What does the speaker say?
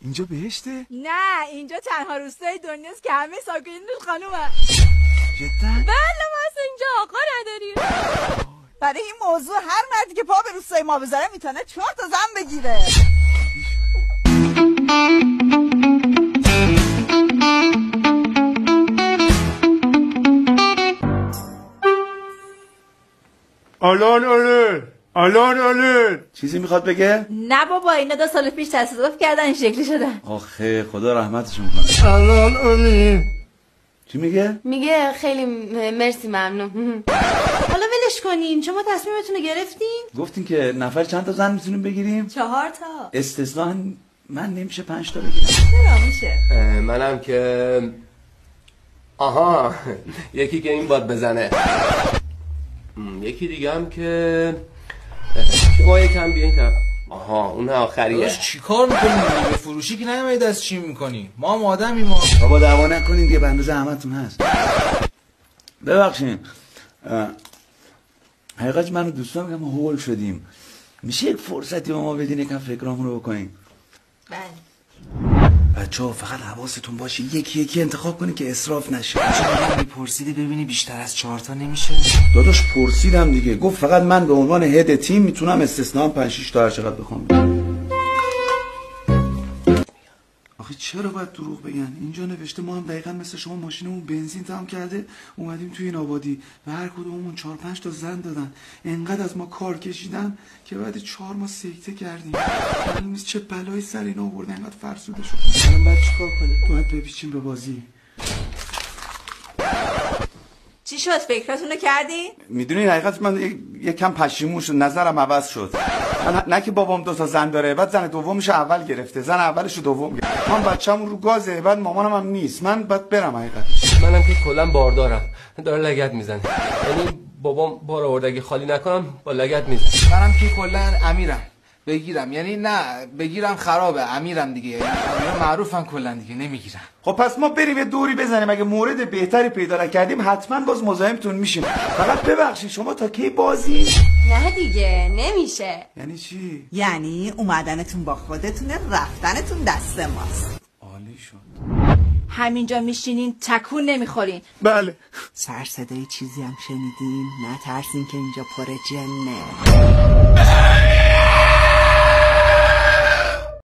اینجا بهشته؟ نه اینجا تنها روستای دنیاست که همه ساکنین خانومه. جدا؟ بله ما اصلا اینجا آقا نداریم. برای این موضوع هر مردی که پا به روستای ما بذاره میتونه 4 تا زن بگیره. الان چیزی میخواد بگه؟ نه بابا اینا 2 سال پیش تصادف کردن این شکلی شدن. آخه خدا رحمتشون کنه. الان چی میگه؟ میگه خیلی مرسی ممنون. حالا ولش کنین شما تصمیمتون رو گرفتین؟ گفتین که نفر چند تا زن میتونیم بگیریم؟ 4 تا. استثنا من نمیشه 5 تا بگیرم. چرا میشه؟ منم که آها یکی که این باد بزنه، یکی دیگه هم که شما یکم بیاین طرف. آها اون آخریه. چیکار میکنی؟ به فروشی که نیومدی دست چی میکنی؟ ما هم آدمیم ما. بابا دعوا نکنین دیگه، به اندازه همتون هست. ببخشید حقیقت من و دوستان میگم هول شدیم، میشه یک فرصتی به ما بدین یکم فکرامون رو بکنیم؟ بله. بچه‌ها فقط حواستون باشه یکی انتخاب کنین که اسراف نشه. چرا میپرسیدی ببینی بیشتر از 4 تا نمیشه؟ داداش پرسیدم دیگه، گفت فقط من به عنوان هد تیم میتونم استثنا 5-6 تا هر چقدر بخوام. آخه چرا باید دروغ بگن؟ اینجا نوشته ما هم دقیقا مثل شما ماشینمون بنزین تمام کرده اومدیم توی این آبادی و هر کدوممون 4-5 تا زن دادن، انقدر از ما کار کشیدن که بعد 4 ماه سکته کردیم. معلوم نیست چه بلایی سر اینا آورده انقدر فرسوده شد. الان باید چیکار کنیم؟ باید بپیچیم به بازی. چی شد فکراتونو کردی؟ میدونی حقیقت من یکم پشیمون شد، نظرم عوض شد. من نه که بابام 2 تا زن داره، بعد زن دومش اول گرفته، زن اولش رو دوم گرفته. من بچه‌مون رو گازه، بعد مامانم هم نیست. من بعد برم حقیقتش. منم که کلا باردارم، داره لگد میزنه. یعنی بابام بار آورده اگه خالی نکنم با لگد میزنه. منم که کلا امیرم بگیرم، یعنی نه بگیرم خرابه، امیرم دیگه، یعنی امیرم معروفن کلا دیگه نمیگیرم. خب پس ما بریم یه دوری بزنیم، اگه مورد بهتری پیدا نکردیم حتما باز مزاحمتون میشیم. فقط ببخشید شما تا کی بازی؟ نه دیگه نمیشه. یعنی چی؟ یعنی اومدنتون با خودتونه، رفتنتون دست ماست. عالی شد. همینجا میشینین تکون نمیخورین. بله. سر صدای چیزی هم شنیدین؟ نترسین که اینجا پر جنه.